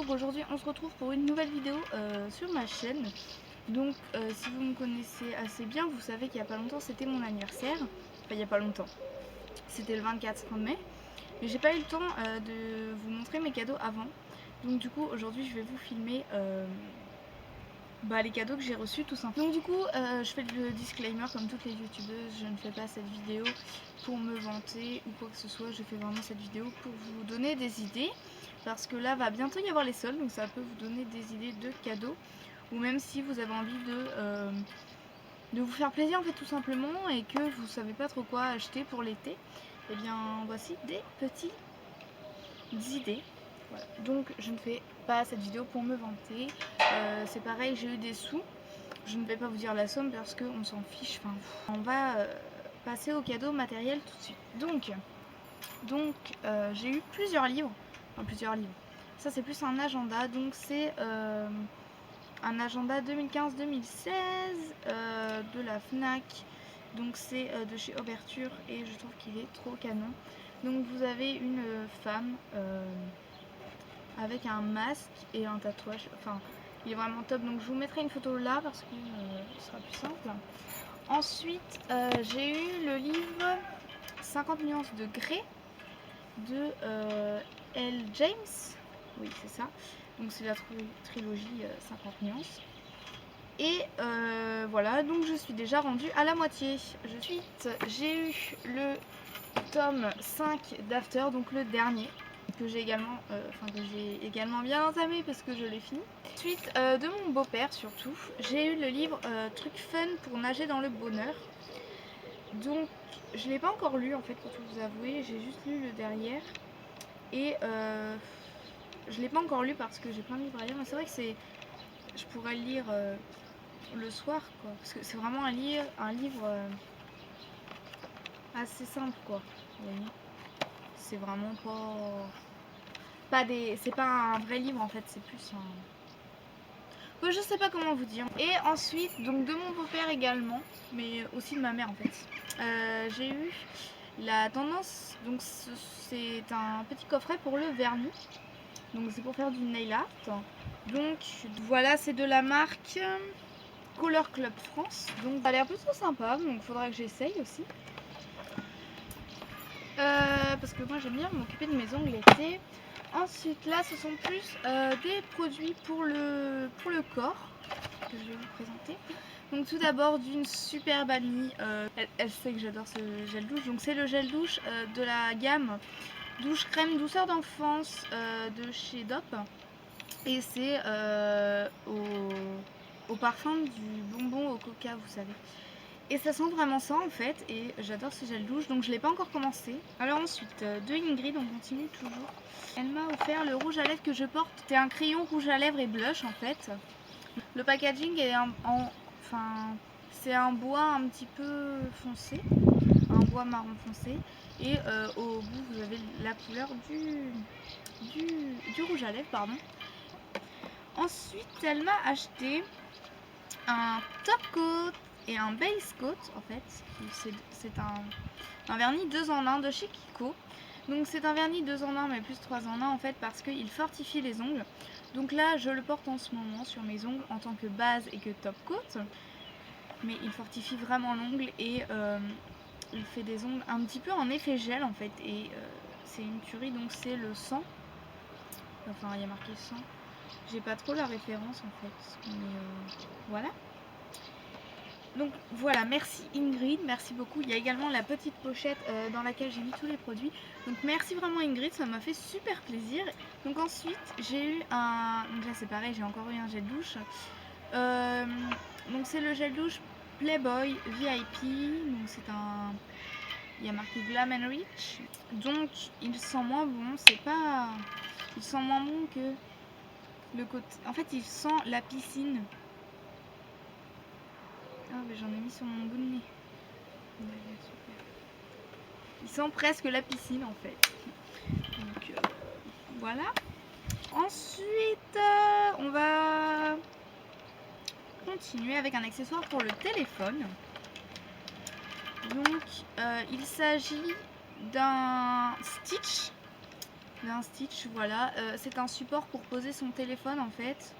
donc aujourd'hui on se retrouve pour une nouvelle vidéo sur ma chaîne. Donc si vous me connaissez assez bien, vous savez qu'il n'y a pas longtemps c'était mon anniversaire. Enfin il n'y a pas longtemps, c'était le 24 mai. Mais j'ai pas eu le temps de vous montrer mes cadeaux avant. Donc du coup aujourd'hui je vais vous filmer les cadeaux que j'ai reçus tout simplement. Donc du coup je fais le disclaimer comme toutes les youtubeuses, je ne fais pas cette vidéo pour me vanter ou quoi que ce soit, je fais vraiment cette vidéo pour vous donner des idées. Parce que là va bientôt y avoir les soldes, donc ça peut vous donner des idées de cadeaux. Ou même si vous avez envie de vous faire plaisir en fait tout simplement et que vous savez pas trop quoi acheter pour l'été, et bien voici des petites idées. Voilà. Donc je ne fais pas cette vidéo pour me vanter, c'est pareil, j'ai eu des sous, je ne vais pas vous dire la somme parce qu'on s'en fiche, enfin, on va passer au cadeau matériel tout de suite. Donc j'ai eu plusieurs livres, ça c'est plus un agenda, donc c'est un agenda 2015-2016 de la FNAC, donc c'est de chez Ouverture et je trouve qu'il est trop canon. Donc vous avez une femme avec un masque et un tatouage, enfin il est vraiment top, donc je vous mettrai une photo là parce que ce sera plus simple. Ensuite j'ai eu le livre 50 nuances de grès de L. James, oui c'est ça, donc c'est la trilogie 50 nuances. Et voilà, donc je suis déjà rendue à la moitié. Ensuite, j'ai eu le tome 5 d'After, donc le dernier, que j'ai également bien entamé parce que je l'ai fini. Ensuite, de mon beau-père surtout, j'ai eu le livre Truc fun pour nager dans le bonheur. Donc, je ne l'ai pas encore lu en fait, pour tout vous avouer, j'ai juste lu le derrière. Et je ne l'ai pas encore lu parce que j'ai plein de livres à lire, mais c'est vrai que je pourrais le lire le soir quoi, parce que c'est vraiment un livre assez simple quoi, vous voyez, c'est vraiment c'est pas un vrai livre en fait, c'est plus un, je sais pas comment vous dire. Et ensuite donc de mon beau-père également, mais aussi de ma mère en fait, j'ai eu la tendance, donc c'est un petit coffret pour le vernis, donc c'est pour faire du nail art. Donc voilà, c'est de la marque Color Club France, donc ça a l'air plutôt sympa, donc faudra que j'essaye aussi. Parce que moi j'aime bien m'occuper de mes ongles l'été. Ensuite là ce sont plus des produits pour le corps que je vais vous présenter. Donc tout d'abord d'une superbe amie, elle sait que j'adore ce gel douche, donc c'est le gel douche de la gamme douche crème douceur d'enfance de chez Dop. Et c'est au parfum du bonbon au coca, vous savez. Et ça sent vraiment ça en fait, et j'adore ce gel douche, donc je l'ai pas encore commencé. Alors ensuite, de Ingrid, on continue toujours. Elle m'a offert le rouge à lèvres que je porte. C'est un crayon rouge à lèvres et blush en fait. Le packaging est c'est un bois un petit peu foncé, un bois marron foncé, et au bout vous avez la couleur du rouge à lèvres, pardon. Ensuite, elle m'a acheté un top coat et un base coat en fait. C'est un vernis 2 en 1 de chez Kiko. Donc c'est un vernis 2 en 1 mais plus 3 en 1 en fait parce qu'il fortifie les ongles. Donc là je le porte en ce moment sur mes ongles en tant que base et que top coat. Mais il fortifie vraiment l'ongle et il fait des ongles un petit peu en effet gel en fait. Et c'est une tuerie, donc c'est le 100. Enfin il y a marqué 100. J'ai pas trop la référence en fait. Mais voilà. Donc voilà, merci Ingrid, merci beaucoup. Il y a également la petite pochette dans laquelle j'ai mis tous les produits. Donc merci vraiment Ingrid, ça m'a fait super plaisir. Donc ensuite j'ai eu un... Donc là c'est pareil, j'ai encore eu un gel douche. Donc c'est le gel douche Playboy VIP. Donc c'est un... Il y a marqué Glam and Rich. Donc il sent moins bon, c'est pas... Il sent moins bon que le côté... En fait il sent la piscine. Ah mais j'en ai mis sur mon bout de nez. Il sent presque la piscine en fait. Donc voilà. Ensuite on va continuer avec un accessoire pour le téléphone. Donc il s'agit d'un Stitch. d'un Stitch, voilà. C'est un support pour poser son téléphone en fait,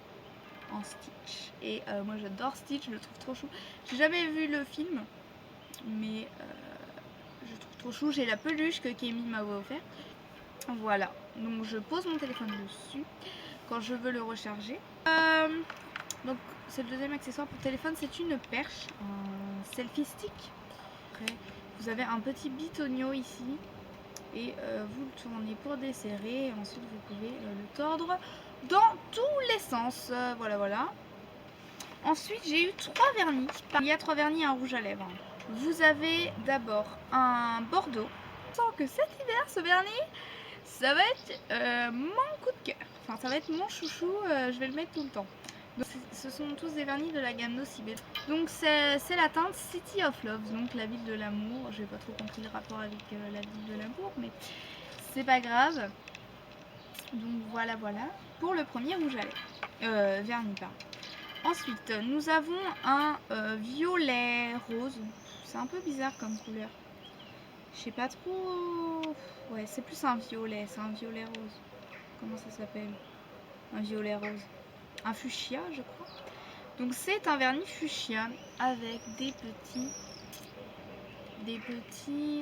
en Stitch. Et moi j'adore Stitch, je le trouve trop chou. J'ai jamais vu le film, mais je le trouve trop chou. J'ai la peluche que Kémy m'a offert. Voilà, donc je pose mon téléphone dessus quand je veux le recharger. Donc c'est le deuxième accessoire pour téléphone, c'est une perche, un selfie stick. Après, vous avez un petit bitonio ici et vous le tournez pour desserrer. Et ensuite vous pouvez le tordre dans tous les sens. Voilà. Ensuite j'ai eu 3 vernis. Il y a 3 vernis et un rouge à lèvres. Vous avez d'abord un bordeaux. Je sens que cet hiver ce vernis, ça va être mon coup de cœur. Enfin ça va être mon chouchou, je vais le mettre tout le temps. Donc, ce sont tous des vernis de la gamme Nocibé. Donc c'est la teinte City of Love, donc la ville de l'amour. J'ai pas trop compris le rapport avec la ville de l'amour, mais c'est pas grave. Donc voilà pour le premier rouge à lèvres, vernis pardon. Ensuite nous avons un violet rose. C'est un peu bizarre comme couleur. Je sais pas trop. Ouais, c'est plus un violet, c'est un violet rose. Comment ça s'appelle? Un violet rose. Un fuchsia, je crois. Donc c'est un vernis fuchsia avec des petits.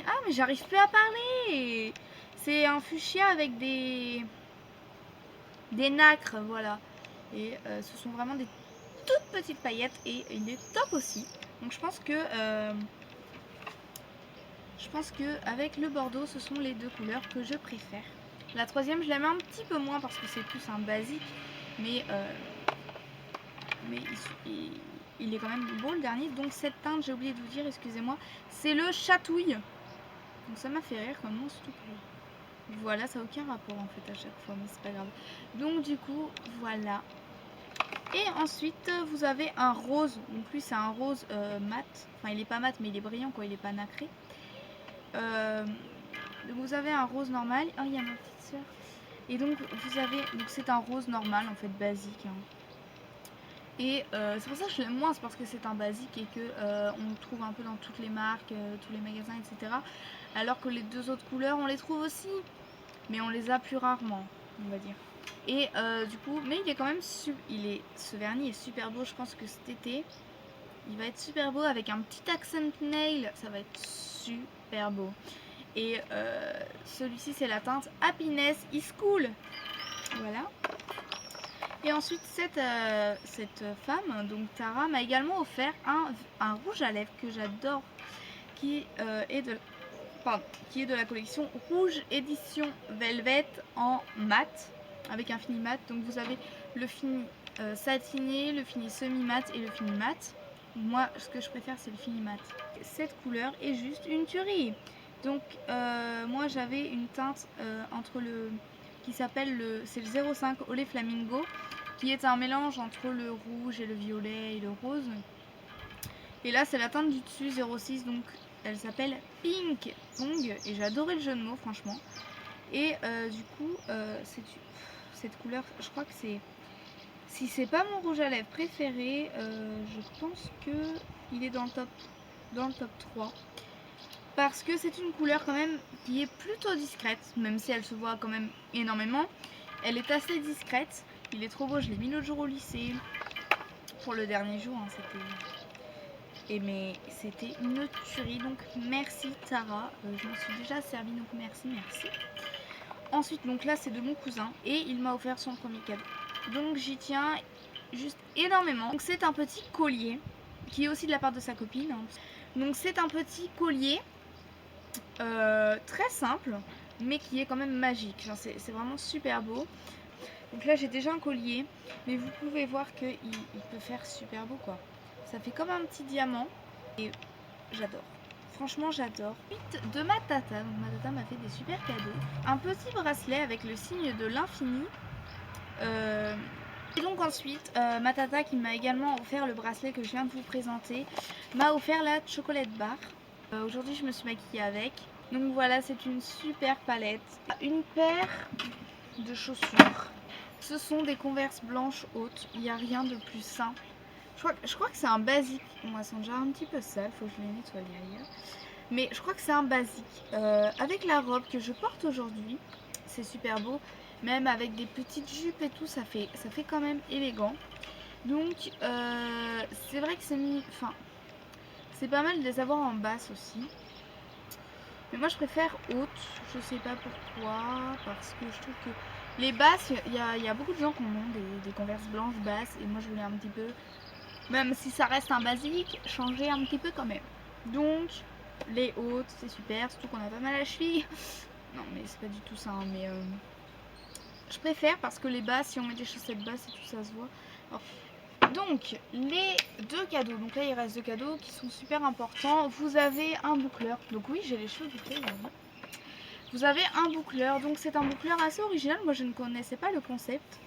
Ah mais j'arrive plus à parler. C'est un fuchsia avec des nacres, voilà. Et ce sont vraiment des toutes petites paillettes et il est top aussi. Donc je pense que avec le bordeaux, ce sont les deux couleurs que je préfère. La troisième, je la mets un petit peu moins parce que c'est plus un basique, mais il est quand même beau le dernier. Donc cette teinte, j'ai oublié de vous dire, excusez-moi, c'est le chatouille. Donc ça m'a fait rire comme nom, surtout que voilà, ça n'a aucun rapport en fait à chaque fois, mais c'est pas grave. Donc du coup, voilà. Et ensuite, vous avez un rose. Donc lui, c'est un rose mat. Enfin, il est pas mat, mais il est brillant, quoi. Il est pas nacré. Vous avez un rose normal. Oh, il y a ma petite soeur. Et donc, vous avez... Donc c'est un rose normal, en fait, basique. Hein. Et c'est pour ça que je l'aime moins, c'est parce que c'est un basique et que on le trouve un peu dans toutes les marques, tous les magasins, etc. Alors que les deux autres couleurs, on les trouve aussi, mais on les a plus rarement, on va dire. Et du coup, mais il est quand même ce vernis est super beau. Je pense que cet été, il va être super beau avec un petit accent nail. Ça va être super beau. Et celui-ci, c'est la teinte Happiness is Cool. Voilà. Et ensuite, cette femme, donc Tara, m'a également offert un rouge à lèvres que j'adore, qui est de la collection Rouge Édition Velvet en mat, avec un fini mat. Donc vous avez le fini satiné, le fini semi-mat et le fini mat. Moi, ce que je préfère, c'est le fini mat. Cette couleur est juste une tuerie. Donc moi, j'avais une teinte qui s'appelle c'est le 05 Olé Flamingo, qui est un mélange entre le rouge et le violet et le rose. Et là, c'est la teinte du dessus 06, donc elle s'appelle Pink Pong et j'ai adoré le jeu de mots, franchement. Et du coup, cette couleur, je crois que si c'est pas mon rouge à lèvres préféré, je pense que il est dans le top 3. Parce que c'est une couleur quand même qui est plutôt discrète, même si elle se voit quand même énormément. Elle est assez discrète. Il est trop beau, je l'ai mis l'autre jour au lycée. Pour le dernier jour, hein, mais c'était une tuerie. Donc merci Tara, je m'en suis déjà servi, donc merci. Ensuite, donc là c'est de mon cousin et il m'a offert son premier cadeau. Donc j'y tiens juste énormément. Donc c'est un petit collier qui est aussi de la part de sa copine. Hein. Donc c'est un petit collier très simple mais qui est quand même magique. C'est vraiment super beau. Donc là j'ai déjà un collier, mais vous pouvez voir qu'il peut faire super beau quoi. Ça fait comme un petit diamant et j'adore. Franchement j'adore. Ensuite de ma tata, donc ma tata m'a fait des super cadeaux. Un petit bracelet avec le signe de l'infini. Et donc ensuite ma tata qui m'a également offert le bracelet que je viens de vous présenter, m'a offert la chocolate bar. Aujourd'hui je me suis maquillée avec. Donc voilà, c'est une super palette. Une paire de chaussures. Ce sont des Converse blanches hautes. Il n'y a rien de plus simple. Je crois que c'est un basique. Bon, elles sont déjà un petit peu sales, faut que je les nettoie ailleurs. Mais je crois que c'est un basique. Avec la robe que je porte aujourd'hui, c'est super beau. Même avec des petites jupes et tout, ça fait quand même élégant. Donc c'est vrai que c'est pas mal de les avoir en basse aussi. Mais moi je préfère haute, je sais pas pourquoi, parce que je trouve que les basses, il y a beaucoup de gens qui ont des Converse blanches basses, et moi je voulais un petit peu, même si ça reste un basique, changer un petit peu quand même. Donc les hautes c'est super, surtout qu'on a pas mal à la cheville. Non mais c'est pas du tout ça, hein, mais je préfère parce que les basses, si on met des chaussettes basses et tout ça se voit. Alors, donc les deux cadeaux, donc là il reste deux cadeaux qui sont super importants. Vous avez un boucleur, donc oui j'ai les cheveux bouclés aujourd'hui. Vous avez un boucleur, donc c'est un boucleur assez original, moi je ne connaissais pas le concept,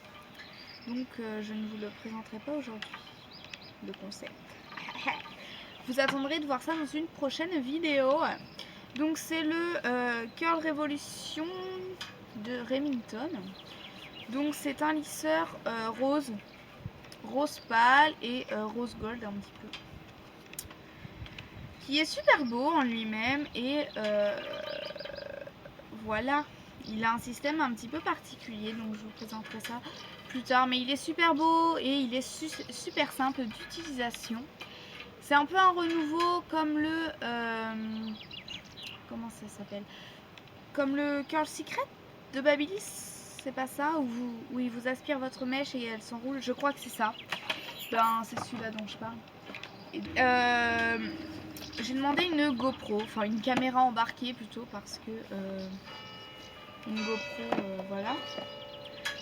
donc je ne vous le présenterai pas aujourd'hui, le concept. Vous attendrez de voir ça dans une prochaine vidéo. Donc c'est le Curl Revolution de Remington. Donc c'est un lisseur rose pâle et rose gold un petit peu, qui est super beau en lui-même, et voilà, il a un système un petit peu particulier, donc je vous présenterai ça plus tard, mais il est super beau et il est super simple d'utilisation. C'est un peu un renouveau comme le comment ça s'appelle, comme le Curl Secret de Babyliss. C'est pas ça, où il vous aspire votre mèche et elle s'enroule, je crois que c'est ça. Ben c'est celui-là dont je parle. J'ai demandé une GoPro, enfin une caméra embarquée plutôt, parce que une GoPro, voilà.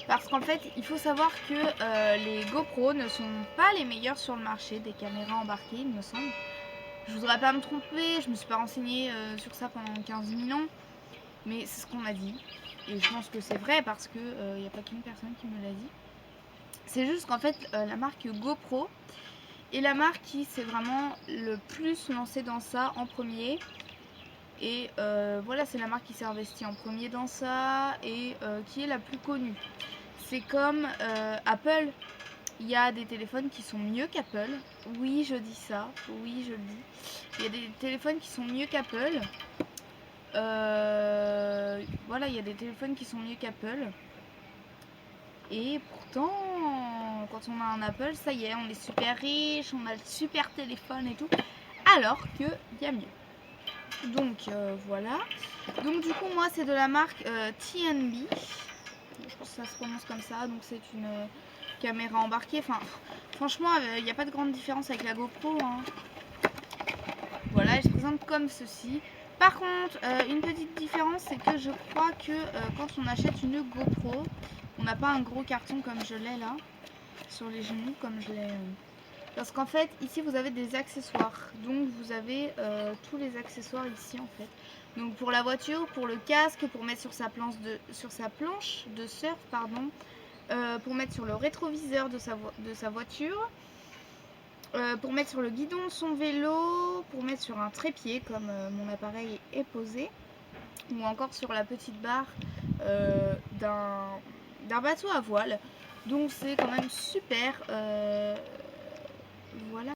Parce qu'en fait, il faut savoir que les GoPro ne sont pas les meilleures sur le marché des caméras embarquées, il me semble. Je voudrais pas me tromper, je me suis pas renseignée sur ça pendant 15 000 ans, mais c'est ce qu'on m'a dit. Et je pense que c'est vrai parce que il n'y a pas qu'une personne qui me l'a dit. C'est juste qu'en fait, la marque GoPro est la marque qui s'est vraiment le plus lancée dans ça en premier. Et voilà, c'est la marque qui s'est investie en premier dans ça et qui est la plus connue. C'est comme Apple, il y a des téléphones qui sont mieux qu'Apple. Oui, je dis ça, oui, je le dis. Il y a des téléphones qui sont mieux qu'Apple. Voilà, il y a des téléphones qui sont mieux qu'Apple. Et pourtant, quand on a un Apple, ça y est, on est super riche, on a le super téléphone et tout. Alors qu'il y a mieux. Donc voilà. Donc du coup moi c'est de la marque TNB. Je pense que ça se prononce comme ça. Donc c'est une caméra embarquée. Enfin franchement il n'y a pas de grande différence avec la GoPro, hein. Voilà, elle se présente comme ceci. Par contre une petite différence, c'est que je crois que quand on achète une GoPro, on n'a pas un gros carton comme je l'ai là sur les genoux, comme je l'ai. Parce qu'en fait, ici, vous avez des accessoires. Donc, vous avez tous les accessoires ici, en fait. Donc, pour la voiture, pour le casque, pour mettre sur sa planche de surf, pardon. Pour mettre sur le rétroviseur de sa voiture. Pour mettre sur le guidon de son vélo. Pour mettre sur un trépied, comme mon appareil est posé. Ou encore sur la petite barre d'un bateau à voile. Donc, c'est quand même super. Voilà.